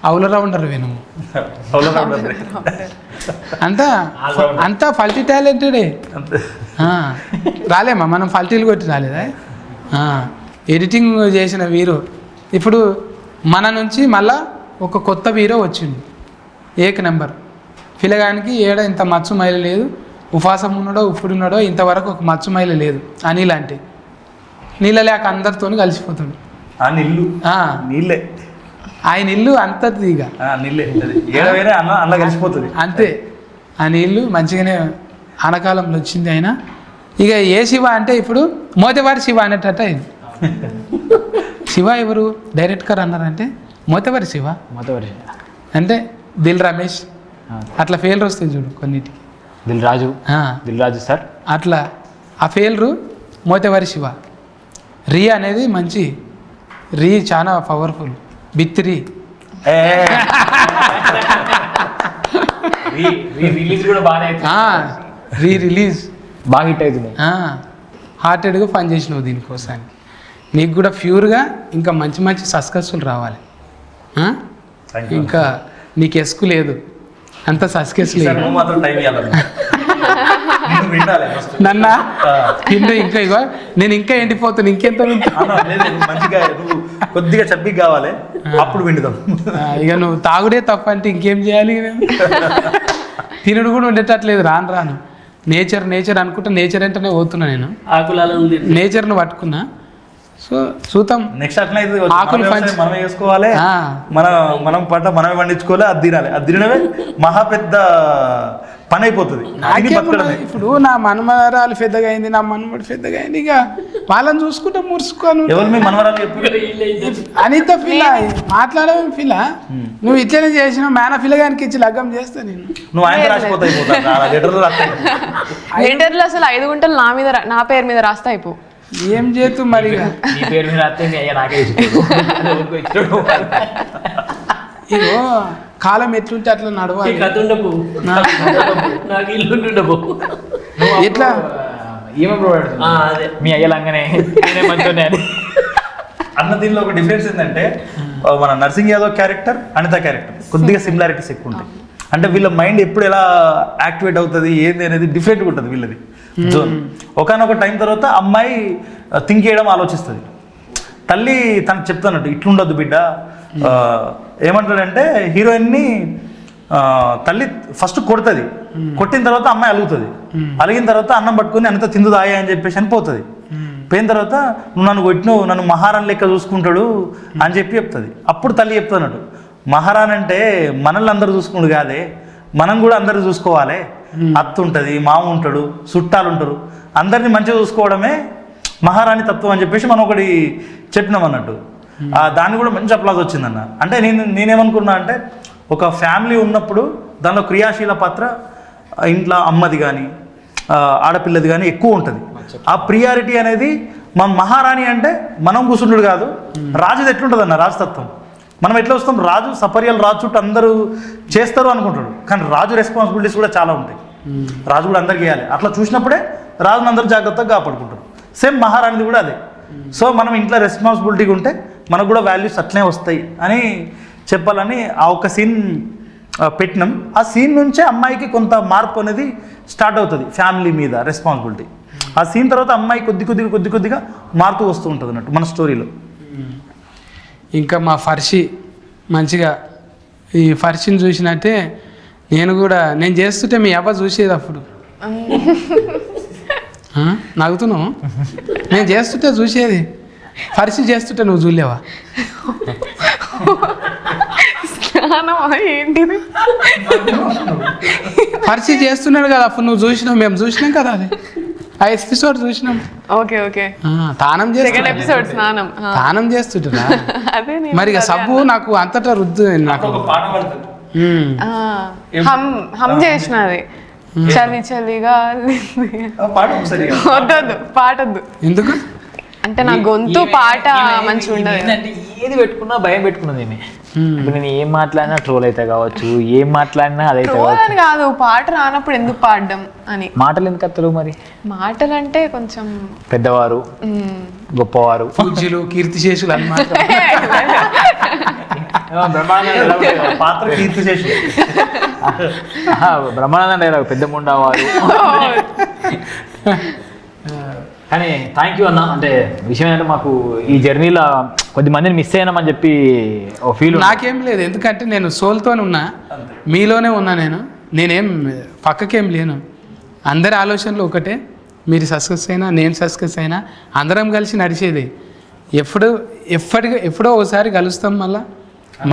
ఆల్రౌండర్వే నువ్వు. అంతా ఫల్టీ టాలెంటెడే. రాలేమా మనం ఫల్టీలు కొట్టి రాలేదా? ఎడిటింగ్ చేసిన వీరు ఇప్పుడు మన నుంచి మళ్ళా ఒక కొత్త హీరో వచ్చిండు, ఏక నెంబర్. పిల్లగానికి ఏడ ఇంత మచ్చు మైల లేదు, ఉపాసం ఉన్నాడో ఉప్పుడున్నాడో ఇంతవరకు ఒక మచ్చు మైల లేదు. అనిల్ అంటే నీళ్ళ లేక అందరితో కలిసిపోతాడు. నీళ్ళే ఆయన ఇల్లు అంతది. ఇక కలిసిపోతుంది అంతే. ఆ నీళ్ళు మంచిగానే ఆనకాలంలో వచ్చింది ఆయన. ఇక ఏ శివ అంటే ఇప్పుడు మోతేవారి శివ అనేటట్టు అయింది. శివ ఎవరు డైరెక్టర్ అన్నారంటే మోతేవారి శివ అంటే దిల్ రమేష్ అట్లా ఫెయిల్ వస్తాయి చూడు కొన్నిటికి. దిల్ రాజు సార్ అట్లా ఆ ఫెయిల్రు మోతేవారి శివ. రీ అనేది మంచి రీ చాలా పవర్ఫుల్. బిత్తిరి రీ రిలీజ్ బాగా హిట్ అవుతుంది. హార్టెడ్గా పనిచేసినావు దీనికోసానికి. నీకు కూడా ప్యూర్గా ఇంకా మంచి మంచి సస్కస్సులు రావాలి. ఇంకా నీకు ఎస్కు లేదు, అంత సస్కెస్ లేదు. నన్నా కింద ఇంకా ఇగో నేను ఇంకా ఎండిపోతాను, ఇంకెంత మంచిగా కొద్దిగా చప్పి కావాలి, అప్పుడు విండుదాం. ఇక నువ్వు తాగుడే తప్ప అంటే ఇంకేం చేయాలి? తినడు కూడా ఉండేటట్లేదు. రాను నేచర్ అనుకుంటా నేచర్ అంటేనే పోతున్నా నేను. నేచర్ను పట్టుకున్నా. సో చూద్దాం నెక్స్ట్ అట్లా ఆకులు మనమే చేసుకోవాలి, మనం పంట మనమే పండించుకోవాలి, అది తినాలి. అది తినడమే మహా పెద్ద పని అయిపోతుంది. ఇప్పుడు నా మనమరాలు పెద్దగా అయింది, నా మనమడు పెద్దగా అయింది, ఇక వాళ్ళని చూసుకుంటే మురుసుకోను. ఎవరు మీ మనమరాలు అనిత ఫిల్ మాట్లాడమే ఫిల్. నువ్వు ఇట్లనే చేసినావు, మేన ఫిలగానికి ఇచ్చి లగ్గం చేస్తా నేను. నువ్వు ఆయన రాసిపోతాయి లెటర్లు అసలు 5 గుంటలు నా పేరు మీద రాస్తా అయిపో. ఏం చేతు మరి ఇగో కాలం ఎట్లుంటే అట్లా నడవాలి. ఎట్లా మీ అయ్యలాగానే అన్న దీనిలో ఒక డిఫరెన్స్ ఏంటంటే మన నర్సింగ్ యాదవ్ క్యారెక్టర్, అనిత క్యారెక్టర్ కొద్దిగా సిమిలారిటీస్ ఎక్కువ ఉంటాయి. అంటే వీళ్ళ మైండ్ ఎప్పుడు ఎలా యాక్టివేట్ అవుతుంది ఏంది అనేది డిఫరెంట్గా ఉంటుంది వీళ్ళది జోన్. ఒకనొక టైం తర్వాత అమ్మాయి థింక్ చేయడం ఆలోచిస్తుంది. తల్లి తనకు చెప్తానట్టు ఇట్లుండొద్దు బిడ్డ. ఏమంటాడంటే హీరోయిన్ని తల్లి ఫస్ట్ కొడుతుంది, కొట్టిన తర్వాత అమ్మాయి అలుగుతుంది. అలిగిన తర్వాత అన్నం పట్టుకొని అనిత తిందుదాయా అని చెప్పేసి అని పోతుంది. పోయిన తర్వాత నువ్వు నన్ను కొట్టినవు, నన్ను మహారాణి లెక్క చూసుకుంటాడు అని చెప్తుంది. అప్పుడు తల్లి చెప్తానట్టు మహారాణి అంటే మనల్ని అందరూ చూసుకున్నాడు కాదే, మనం కూడా అందరూ చూసుకోవాలి. అత్త ఉంటుంది, మామ ఉంటాడు, చుట్టాలు ఉంటారు, అందరినీ మంచిగా చూసుకోవడమే మహారాణి తత్వం అని చెప్పేసి మనం ఒకటి చెప్పినాం అన్నట్టు. దాన్ని కూడా మంచి అప్లాజ్ వచ్చిందన్న. అంటే నేనేమనుకున్నా అంటే ఒక ఫ్యామిలీ ఉన్నప్పుడు దానిలో క్రియాశీల పాత్ర ఇంట్లో అమ్మది కానీ ఆడపిల్లది కానీ ఎక్కువ ఉంటుంది. ఆ ప్రియారిటీ అనేది మన మహారాణి అంటే మనం కూర్చుంటుడు కాదు, రాజుది ఎట్లుంటుంది అన్న రాజతత్వం. మనం ఎట్లా వస్తాం, రాజు సపర్యాలు రాజు చుట్టూ అందరూ చేస్తారు అనుకుంటాడు, కానీ రాజు రెస్పాన్సిబిలిటీస్ కూడా చాలా ఉంటాయి. రాజు కూడా అందరికి చేయాలి. అట్లా చూసినప్పుడే రాజుని అందరూ జాగ్రత్తగా కాపాడుకుంటారు. సేమ్ మహారాణిది కూడా అదే. సో మనం ఇంట్లో రెస్పాన్సిబిలిటీగా ఉంటే మనకు కూడా వాల్యూస్ అట్లనే వస్తాయి అని చెప్పాలని ఆ ఒక్క సీన్ పెట్టినాం. ఆ సీన్ నుంచే అమ్మాయికి కొంత మార్పు అనేది స్టార్ట్ అవుతుంది ఫ్యామిలీ మీద రెస్పాన్సిబిలిటీ. ఆ సీన్ తర్వాత అమ్మాయి కొద్ది కొద్దిగా మారుతూ వస్తూ ఉంటుంది అన్నట్టు మన స్టోరీలో. ఇంకా మా ఫర్షి మంచిగా ఈ ఫర్షిని చూసినట్టే నేను చేస్తుంటే మీ అవ్వ చూసేది అప్పుడు. నవ్వుతున్నావు? నేను చేస్తుంటే చూసేది, ఫర్షి చేస్తుంటే నువ్వు చూడలేవా? ఏంటిది? ఫర్షి చేస్తున్నాడు కదా అప్పుడు నువ్వు చూసినావు, మేము చూసినాం కదా, అది ఆ ఎపిసోడ్ చూసినాం. ఓకే తానం సెకండ్ ఎపిసోడ్ స్నానం తానం చేస్తుంటా. అదే మరి ఇక సబ్బు నాకు అంతటా రుద్దు నాకు. హమ్ చేసినది చలి చలిగా వద్దొద్దు పాటొద్దు. ఎందుకు అంటే నా గొంతు పాట మంచిగా ఉండదు. ఏది పెట్టుకున్నా భయం పెట్టుకున్నది ఏమి. ఇప్పుడు నేను ఏం మాట్లాడినా ట్రోల్ అయితే కావచ్చు, ఏం మాట్లాడినా అదైతే కావచ్చు. కాదు, పాట రానప్పుడు ఎందుకు పాడడం అని. మాటలు ఎందుకు అత్తరు మరి? మాటలు అంటే కొంచెం పెద్దవారు, గొప్పవారు, పూజ్యులు, కీర్తిశేషులు అన్నమాట. పాత్ర కీర్తి చేసి బ్రహ్మానంద డైలాగ్ పెద్ద ముండవారు. కానీ థ్యాంక్ యూ అన్న. అంటే విషయం ఏంటంటే మాకు ఈ జర్నీలో కొద్ది మందిని మిస్ అయినామని చెప్పి ఓ ఫీల్. నాకేం లేదు, ఎందుకంటే నేను సోల్తోనే ఉన్నా, మీలోనే ఉన్నా. నేనేం పక్కకేం లేను. అందరి ఆలోచనలు ఒకటే, మీరు సక్సెస్ అయినా నేను సక్సెస్ అయినా అందరం కలిసి నడిచేది. ఎప్పుడో ఒకసారి కలుస్తాం,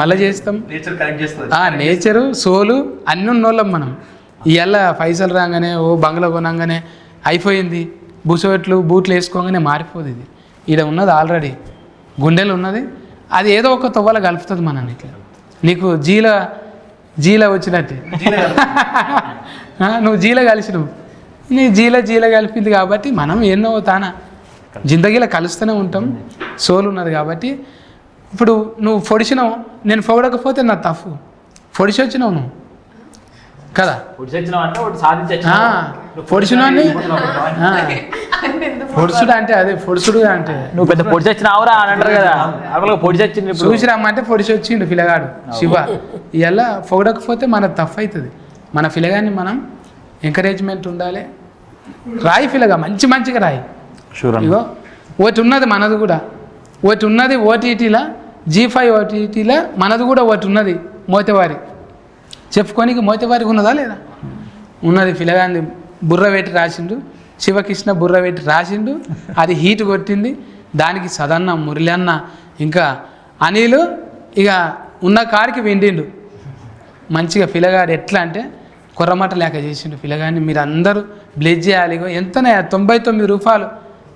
మళ్ళీ చేస్తాం. నేచర్ కరెక్ట్ చేస్తుంది. నేచరు సోలు అన్నీ ఉన్నోళ్ళం మనం. ఇవాళ పైసలు రాగానే ఓ బంగ్లా కొనగానే అయిపోయింది, బూట్లు వేసుకోగానే మారిపోదు. ఇది ఈడ ఉన్నది ఆల్రెడీ గుండెలు ఉన్నది, అది ఏదో ఒక తొవ్వల కలుపుతుంది మనని. ఇట్లా నీకు జీల వచ్చినట్టే నువ్వు జీల కలిసినవు, నీ జీల కలిపింది కాబట్టి మనం ఎన్నో తానా జిందగీలో కలుస్తూనే ఉంటాం. సోలు ఉన్నది కాబట్టి ఇప్పుడు నువ్వు పొడిచినావు, నేను పొగడకపోతే నా తప్పు. పొడిచి వచ్చినావు నువ్వు కదా, పొడిచినా పొడుచుడు అంటే అదే పొడుచుడు అంటే నువ్వు పెద్ద పొడి చచ్చినావురా అని అంటారు కదా, అక్కడ పొడి చచ్చింది. చూసి రమ్మంటే పొడిచి వచ్చిండు పిల్లగాడు శివ. ఇలా పొగడకపోతే మన తప్పు అవుతుంది. మన పిల్లగాన్ని మనం ఎంకరేజ్మెంట్ ఉండాలి. రాయి పిల్లగా మంచిగా రాయి. ఇగో ఒకటి ఉన్నది మనది కూడా, ఒకటి ఉన్నది ఓటీటీలా, G5 ఓటీటీలా మనది కూడా ఒకటి ఉన్నది మోతేవారి. చెప్పుకోనికి మోతేవారికి ఉన్నదా లేదా? ఉన్నది. పిల్లగాన్ని బుర్ర పెట్టి రాసిండు, శివకృష్ణ బుర్ర పెట్టి రాసిండు, అది హీట్ కొట్టింది. దానికి సదన్న, మురళన్న, ఇంకా అనిలు ఇక ఉన్న కాడికి వెండిండు మంచిగా. పిల్లగాడు ఎట్లా అంటే కొర్రమట లేక చేసిండు పిల్లగాడిని. మీరు అందరూ బ్లెజ్ చేయాలి. ఎంతనే 99 రూపాయలు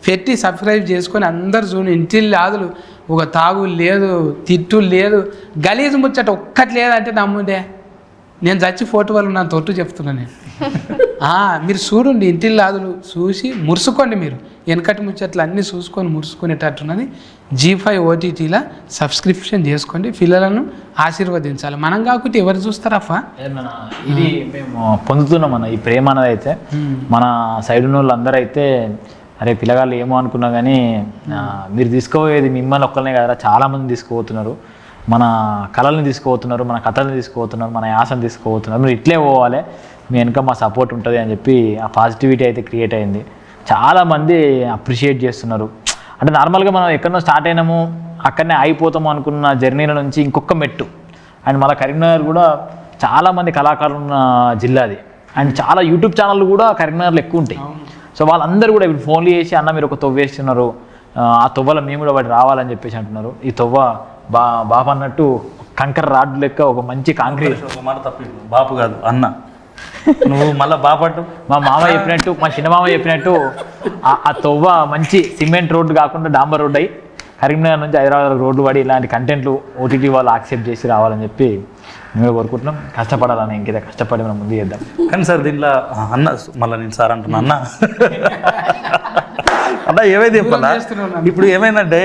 పెట్టి సబ్స్క్రైబ్ చేసుకొని అందరు చూడండి. ఇంటిల్లి ఆదులు, ఒక తాగు లేదు, తిట్టు లేదు, గలీజు ముచ్చట ఒక్కటి లేదంటే నమ్ముండే నేను చచ్చి ఫోటో వాళ్ళు నా తొట్టు చెప్తున్నాను నేను. మీరు చూడండి, ఇంటిల్లి ఆదులు చూసి మురుసుకోండి. మీరు వెనకటి ముచ్చట్లు అన్నీ చూసుకొని మురుసుకునేటట్టున్నది. G5 ఓటీటీలా సబ్స్క్రిప్షన్ చేసుకోండి, పిల్లలను ఆశీర్వదించాలి. మనం కాకుంటే ఎవరు చూస్తారప్ప? ఇది మేము పొందుతున్నాం అన్న ఈ ప్రేమ అనేది. అయితే మన సైడ్ ఉన్న వాళ్ళందరూ అయితే అరే పిల్లగాళ్ళు ఏమో అనుకున్నా కానీ మీరు తీసుకోపోయేది మిమ్మల్ని ఒక్కరినే కదా, చాలామంది తీసుకుపోతున్నారు. మన కళల్ని తీసుకుపోతున్నారు, మన కథల్ని తీసుకుపోతున్నారు, మన యాసను తీసుకుపోతున్నారు. మీరు ఇట్లే పోవాలి, మీ వెనుక మా సపోర్ట్ ఉంటుంది అని చెప్పి ఆ పాజిటివిటీ అయితే క్రియేట్ అయింది. చాలామంది అప్రిషియేట్ చేస్తున్నారు. అంటే నార్మల్గా మనం ఎక్కడో స్టార్ట్ అయినాము, అక్కడనే అయిపోతాము అనుకున్న జర్నీల నుంచి ఇంకొక మెట్టు. అండ్ మళ్ళీ కరీంనగర్ కూడా చాలామంది కళాకారులు ఉన్న జిల్లా అది. అండ్ చాలా యూట్యూబ్ ఛానళ్ళు కూడా కరీంనగర్లో ఎక్కువ ఉంటాయి. సో వాళ్ళందరూ కూడా ఇప్పుడు ఫోన్లు చేసి అన్న మీరు ఒక తొవ్వ వేస్తున్నారు, ఆ తొవ్వలో మేము కూడా వాటి రావాలని చెప్పేసి అంటున్నారు. ఈ తొవ్వ బాబు అన్నట్టు కంకర రాడ్ లెక్క ఒక మంచి కాంక్రీట్. ఒక మాట తప్పింది, బాపు కాదు అన్న. నువ్వు మళ్ళీ బాపట్టు. మా మామ చెప్పినట్టు, మా చిన్న మామ చెప్పినట్టు ఆ తొవ్వ మంచి సిమెంట్ రోడ్డు కాకుండా డాంబర్ రోడ్డు అయ్యి కరీంనగర్ నుంచి హైదరాబాద్ రోడ్డు పడి ఇలాంటి కంటెంట్లు ఓటీటీ వాళ్ళు యాక్సెప్ట్ చేసి రావాలని చెప్పి మేము కోరుకుంటున్నాం. కష్టపడాలని, ఇంకేదో కష్టపడి మనం ముందు చేద్దాం. కానీ సార్ దీంట్లో అన్న, మళ్ళీ నేను సార్ అంటున్నా అన్న అన్న ఏమైంది చెప్పాలా? ఇప్పుడు ఏమైందంటే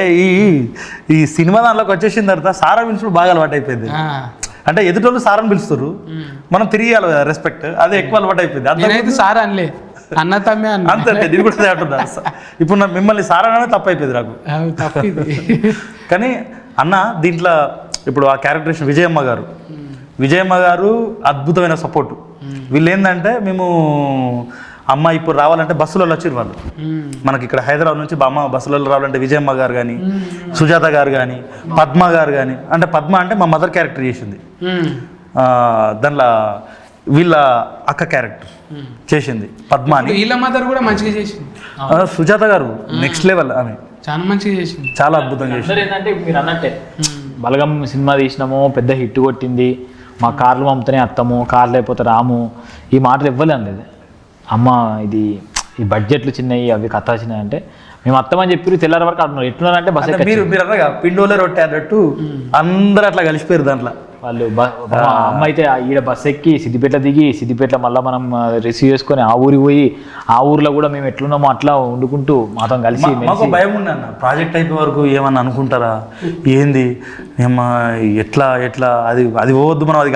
ఈ సినిమా దాంట్లోకి వచ్చేసిన తర్వాత సారా పిలుచుడు బాగా అలవాటు అయిపోయింది. అంటే ఎదుటోళ్ళు సారని పిలుస్తారు, మనం తిరిగియాలి కదా రెస్పెక్ట్, అదే ఎక్కువ అలవాటు అయిపోయింది. అంతే సార్ అనలే, అన్న తమ్మే అన్న. అంతే నేను కూడా అంటున్నా. ఇప్పుడు మిమ్మల్ని సార్ అనేది తప్పు అయిపోయింది నాకు. కానీ అన్న దీంట్లో ఇప్పుడు ఆ క్యారెక్టరేషన్ విజయమ్మ గారు అద్భుతమైన సపోర్టు. వీళ్ళు ఏంటంటే మేము అమ్మ ఇప్పుడు రావాలంటే బస్సులలో వచ్చారు వాళ్ళు. మనకి ఇక్కడ హైదరాబాద్ నుంచి అమ్మ బస్సులలో రావాలంటే విజయమ్మ గారు కానీ, సుజాత గారు కానీ, పద్మ గారు కానీ, అంటే పద్మ అంటే మా మదర్ క్యారెక్టర్ చేసింది, దాంట్లో వీళ్ళ అక్క క్యారెక్టర్ చేసింది పద్మ అని. వీళ్ళ మదర్ కూడా మంచిగా చేసింది. సుజాత గారు నెక్స్ట్ లెవెల్ ఆమె, చాలా మంచిగా చేసింది, చాలా అద్భుతంగా చేసింది. ఏంటంటే మీరు అన్నట్టే బలగం సినిమా తీసినాము, పెద్ద హిట్ కొట్టింది, మా కార్లు పంపుతూనే అత్తము, కార్ లేకపోతే రాము, ఈ మాటలు ఇవ్వలే అనలేదు. అమ్మ ఇది ఈ బడ్జెట్లు చిన్నవి, అవి కథ చిన్నవి అంటే మేము అత్తమని చెప్పి తెల్లారి వరకు అడుగున్నారు. ఎట్లున్నారంటే బస్ మీరు అన్నగా పిండోలే రొట్టె అన్నట్టు అందరూ అట్లా కలిసిపోయారు దాంట్లో. వాళ్ళు అమ్మ అయితే ఈడ బస్ ఎక్కి సిద్దిపేట దిగి, సిద్దిపేట మళ్ళీ మనం రిసీవ్ చేసుకొని ఆ ఊరికి పోయి, ఆ ఊర్లో కూడా మేము ఎట్లున్నామో అట్లా వండుకుంటూ మాతో కలిసి. మాకు భయం ఉంది అన్న, ప్రాజెక్ట్ అయిపోయే వరకు ఏమన్నా అనుకుంటారా ఏంది ఏమో ఎట్లా ఎట్లా అది అది పోవద్దు, మనం అది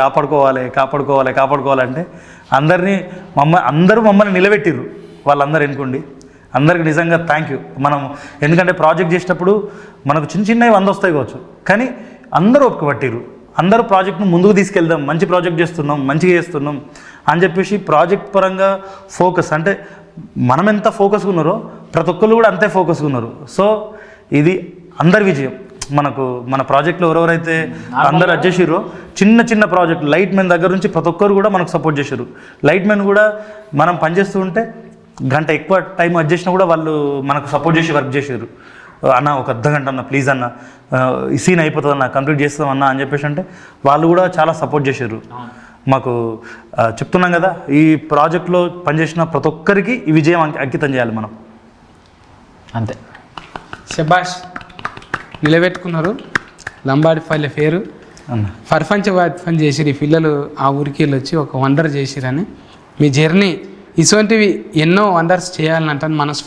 కాపాడుకోవాలంటే అందరూ మమ్మల్ని నిలబెట్టిర్రు. వాళ్ళందరూ ఎన్నుకోండి, అందరికి నిజంగా థ్యాంక్ యూ. మనం ఎందుకంటే ప్రాజెక్ట్ చేసేటప్పుడు మనకు చిన్నవి 100 వస్తాయి కావచ్చు, కానీ అందరూ ఒప్పుకోబట్టిర్రు. అందరూ ప్రాజెక్ట్ను ముందుకు తీసుకెళ్దాం, మంచి ప్రాజెక్ట్ చేస్తున్నాం, మంచిగా చేస్తున్నాం అని చెప్పేసి ప్రాజెక్ట్ పరంగా ఫోకస్, అంటే మనం ఎంత ఫోకస్గా ఉన్నారో ప్రతి ఒక్కరు కూడా అంతే ఫోకస్గా ఉన్నారు. సో ఇది అందరి విజయం. మనకు మన ప్రాజెక్ట్లో ఎవరెవరైతే అందరు వచ్చేసిర్రో, చిన్న ప్రాజెక్ట్ లైట్ మెన్ దగ్గర నుంచి ప్రతి ఒక్కరు కూడా మనకు సపోర్ట్ చేశారు. లైట్ మెన్ కూడా మనం పనిచేస్తూ ఉంటే గంట ఎక్కువ టైం వచ్చేసినా కూడా వాళ్ళు మనకు సపోర్ట్ చేసి వర్క్ చేశారు. అన్న ఒక అర్ధగంట అన్న ప్లీజ్ అన్న, ఈ సీన్ అయిపోతుంది అన్న, కంప్లీట్ చేస్తాం అన్న అని చెప్పేసి అంటే వాళ్ళు కూడా చాలా సపోర్ట్ చేశారు మాకు. చెప్తున్నాం కదా, ఈ ప్రాజెక్ట్లో పనిచేసిన ప్రతి ఒక్కరికి ఈ విజయం అంకితం చేయాలి మనం. అంతే. శబాష్, నిలబెట్టుకున్నారు. లంబాడి పల్లె పేరు ప్రపంచ వ్యాప్తం చేసిరు ఈ పిల్లలు. ఆ ఊరికి వెళ్ళి వచ్చి ఒక వండర్ చేసిరని. మీ జర్నీ ఇటువంటివి ఎన్నో వండర్స్ చేయాలని అంటాను మనసు.